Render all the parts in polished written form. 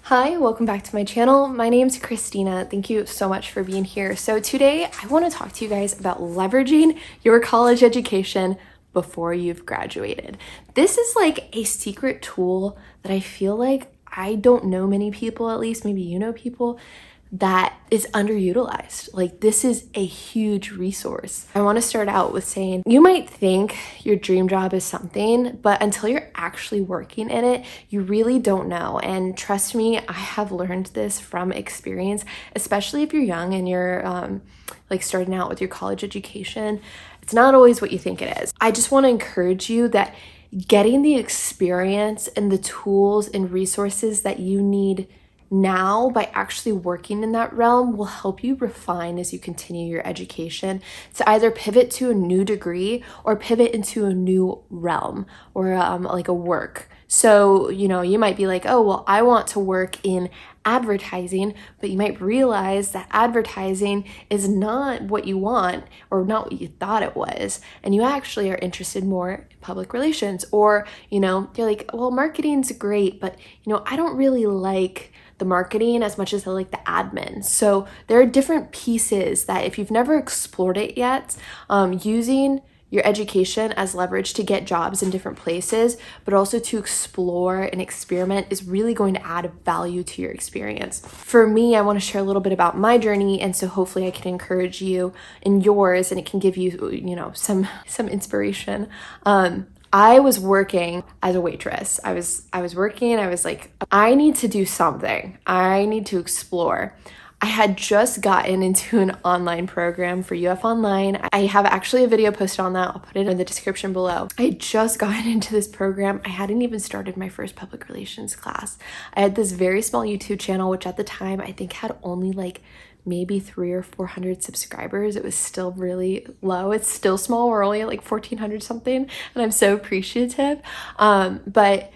Hi, welcome back to my channel. My name's Christina. Thank you so much for being here. So today I want to talk to you guys about leveraging your college education before you've graduated. This is like a secret tool that I feel like I don't know many people, at least maybe you know people, that is underutilized. Like, this is a huge resource. I want to start out with saying you might think your dream job is something, but until you're actually working in it, you really don't know. And trust me, I have learned this from experience, especially if you're young and you're like starting out with your college education. It's not always what you think it is. I just want to encourage you that getting the experience and the tools and resources that you need now by actually working in that realm will help you refine as you continue your education to either pivot to a new degree or pivot into a new realm or like a work. So, you might be like, oh, well, I want to work in advertising, but you might realize that advertising is not what you want or not what you thought it was. And you actually are interested more in public relations, or, you're like, well, marketing's great, but, I don't really like the marketing as much as I like the admin. So there are different pieces that if you've never explored it yet, using your education as leverage to get jobs in different places, but also to explore and experiment is really going to add value to your experience. For me, I want to share a little bit about my journey, and so hopefully I can encourage you in yours and it can give you, some inspiration. I was working as a waitress. I was working. I was like, I need to do something. I need to explore. I had just gotten into an online program for UF Online. I have actually a video posted on that. I'll put it in the description below. I had just gotten into this program. I hadn't even started my first public relations class. I had this very small YouTube channel, which at the time I think had only like maybe 300 or 400 subscribers. It was still really low. It's still small. We're only at like 1,400 something, and I'm so appreciative. But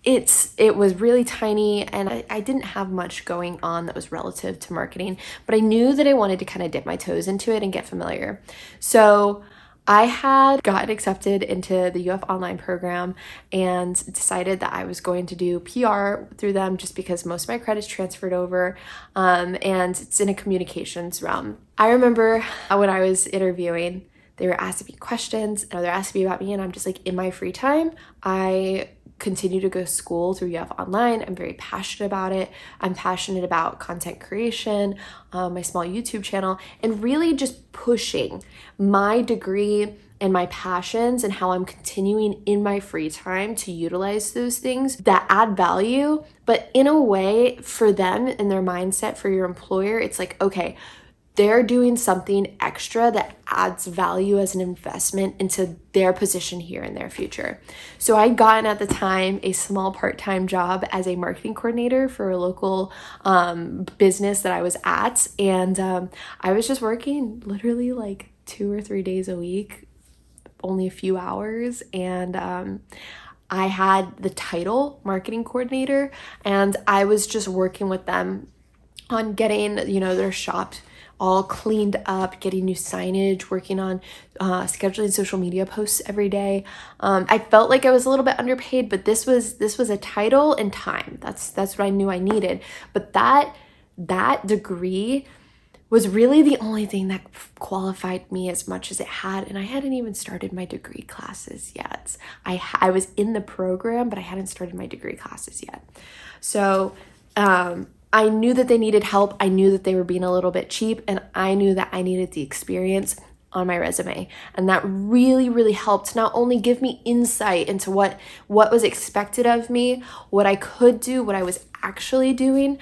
it was really tiny, and I didn't have much going on that was relative to marketing, but I knew that I wanted to kind of dip my toes into it and get familiar. So I had gotten accepted into the UF Online program and decided that I was going to do PR through them just because most of my credits transferred over, and it's in a communications realm. I remember when I was interviewing, they were asking me questions, and they're asking me about me, and I'm just like, in my free time, I continue to go to school through UF Online. I'm very passionate about it. I'm passionate about content creation, my small YouTube channel, and really just pushing my degree and my passions and how I'm continuing in my free time to utilize those things that add value, but in a way for them and their mindset, for your employer, it's like, okay, they're doing something extra that adds value as an investment into their position here in their future. So I'd gotten at the time a small part-time job as a marketing coordinator for a local business that I was at. And I was just working literally like 2 or 3 days a week, only a few hours. And I had the title marketing coordinator, and I was just working with them on getting, their shop all cleaned up, getting new signage, working on scheduling social media posts every day. I felt like I was a little bit underpaid, but this was a title and time. That's what I knew I needed. But that degree was really the only thing that qualified me as much as it had, and I hadn't even started my degree classes yet. I was in the program, but I hadn't started my degree classes yet. So I knew that they needed help. I knew that they were being a little bit cheap, and I knew that I needed the experience on my resume. And that really, really helped not only give me insight into what was expected of me, what I could do, what I was actually doing,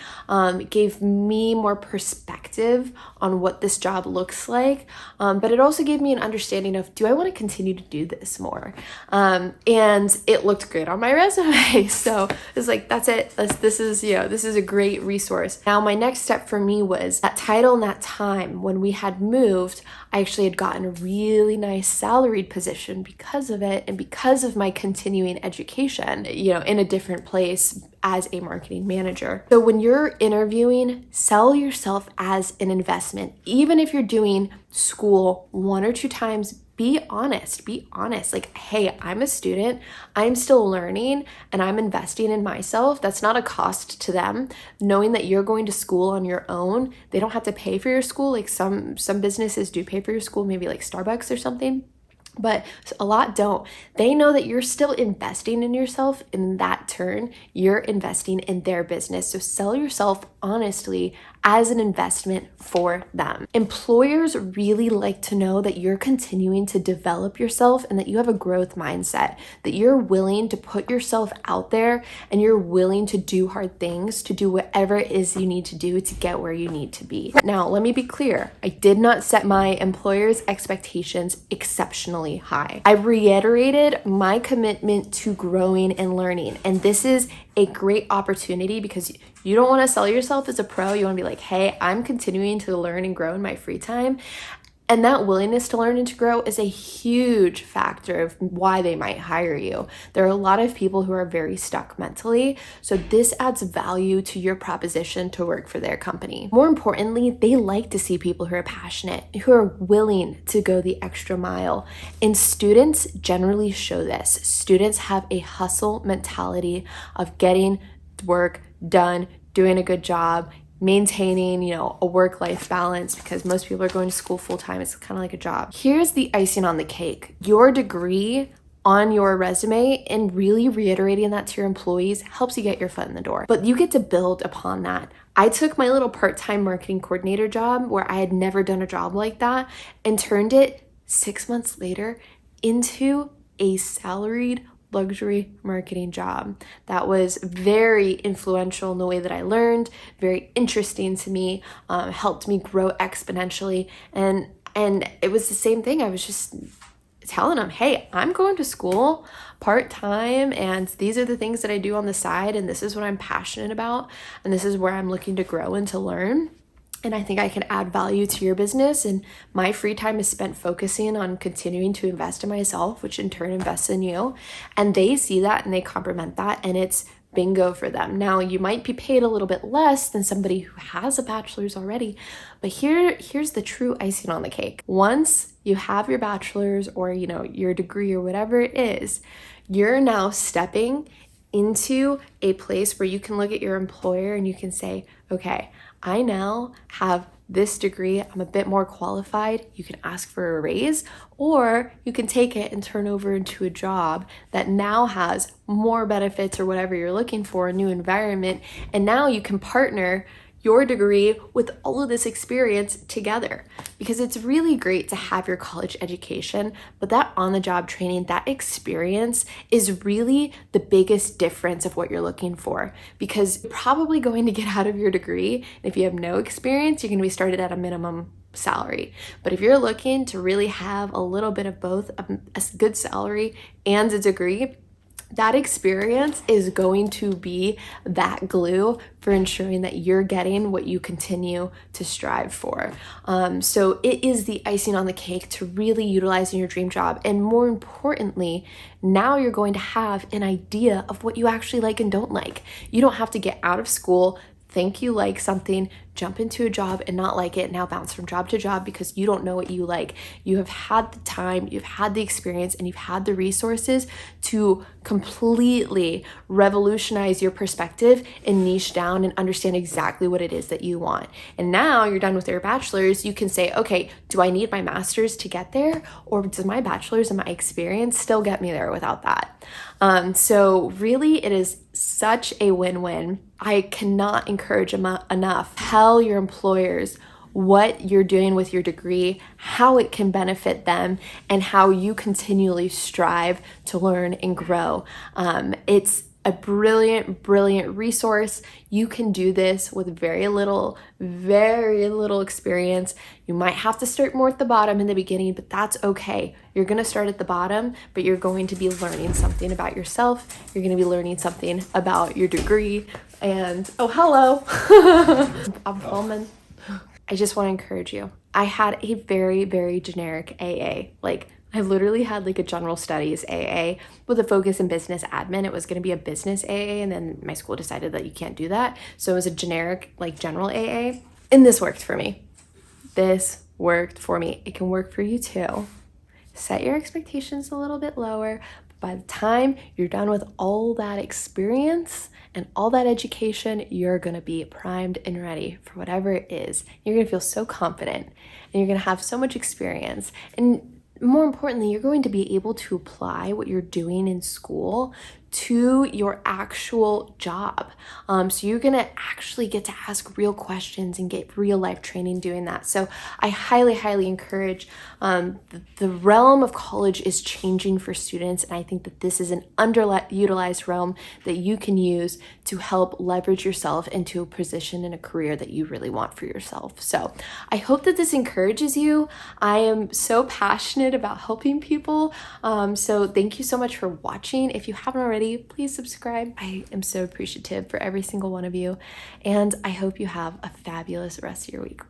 gave me more perspective on what this job looks like, but it also gave me an understanding of, do I want to continue to do this more? And it looked good on my resume. So it's like, that's it. This is a great resource. Now my next step for me was that title and that time. When we had moved, I actually had gotten a really nice salaried position because of it, and because of my continuing education, in a different place as a marketing manager. So when you're interviewing, sell yourself as an investment. Even if you're doing school 1 or 2 times, be honest. Be honest. Like, hey, I'm a student, I'm still learning, and I'm investing in myself. That's not a cost to them. Knowing that you're going to school on your own, they don't have to pay for your school. Like some businesses do pay for your school, maybe like Starbucks or something, but a lot don't. They know that you're still investing in yourself. In that turn, you're investing in their business. So sell yourself honestly as an investment for them. Employers really like to know that you're continuing to develop yourself and that you have a growth mindset, that you're willing to put yourself out there and you're willing to do hard things, to do whatever it is you need to do to get where you need to be. Now, let me be clear. I did not set my employer's expectations exceptionally high. I reiterated my commitment to growing and learning, and this is a great opportunity because you don't want to sell yourself as a pro. You want to be like, hey, I'm continuing to learn and grow in my free time. And that willingness to learn and to grow is a huge factor of why they might hire you. There are a lot of people who are very stuck mentally, so this adds value to your proposition to work for their company. More importantly, they like to see people who are passionate, who are willing to go the extra mile. And students generally show this. Students have a hustle mentality of getting work done, doing a good job, maintaining, a work-life balance, because most people are going to school full-time. It's kind of like a job. Here's the icing on the cake. Your degree on your resume and really reiterating that to your employees helps you get your foot in the door. But you get to build upon that. I took my little part-time marketing coordinator job where I had never done a job like that and turned it 6 months later into a salaried luxury marketing job that was very influential in the way that I learned, very interesting to me, helped me grow exponentially. And it was the same thing. I was just telling them, hey, I'm going to school part-time and these are the things that I do on the side and this is what I'm passionate about and this is where I'm looking to grow and to learn. And I think I can add value to your business. And my free time is spent focusing on continuing to invest in myself, which in turn invests in you. And they see that and they compliment that. And it's bingo for them. Now, you might be paid a little bit less than somebody who has a bachelor's already. But here's the true icing on the cake. Once you have your bachelor's or, your degree or whatever it is, you're now stepping into a place where you can look at your employer and you can say, okay, I now have this degree, I'm a bit more qualified. You can ask for a raise, or you can take it and turn over into a job that now has more benefits or whatever you're looking for, a new environment, and now you can partner your degree with all of this experience together, because it's really great to have your college education, but that on-the-job training, that experience is really the biggest difference of what you're looking for, because you're probably going to get out of your degree, and if you have no experience, you're going to be started at a minimum salary. But if you're looking to really have a little bit of both, a good salary and a degree, that experience is going to be that glue for ensuring that you're getting what you continue to strive for. So it is the icing on the cake to really utilizing your dream job. And more importantly, now you're going to have an idea of what you actually like and don't like. You don't have to get out of school, think you like something, jump into a job and not like it, now bounce from job to job because you don't know what you like. You have had the time, you've had the experience, and you've had the resources to completely revolutionize your perspective and niche down and understand exactly what it is that you want. And now you're done with your bachelor's, you can say, okay, do I need my master's to get there? Or does my bachelor's and my experience still get me there without that? So really it is such a win-win. I cannot encourage enough. Tell your employers what you're doing with your degree, how it can benefit them, and how you continually strive to learn and grow. It's a brilliant, brilliant resource. You can do this with very little experience. You might have to start more at the bottom in the beginning, but that's okay. You're going to start at the bottom, but you're going to be learning something about yourself. You're going to be learning something about your degree. And, oh, hello. I'm filming. I just want to encourage you. I had a very, very generic AA. I literally had a general studies AA with a focus in business admin. It was going to be a business AA, and then my school decided that you can't do that. So it was a generic, general AA. And this worked for me. This worked for me. It can work for you too. set your expectations a little bit lower. By the time you're done with all that experience and all that education, you're gonna be primed and ready for whatever it is. You're gonna feel so confident and you're gonna have so much experience. And more importantly, you're going to be able to apply what you're doing in school to your actual job. So you're gonna actually get to ask real questions and get real life training doing that. So I highly, highly encourage, the realm of college is changing for students. And I think that this is an underutilized realm that you can use to help leverage yourself into a position and a career that you really want for yourself. So I hope that this encourages you. I am so passionate about helping people. So thank you so much for watching. If you haven't already, please subscribe. I am so appreciative for every single one of you, and I hope you have a fabulous rest of your week.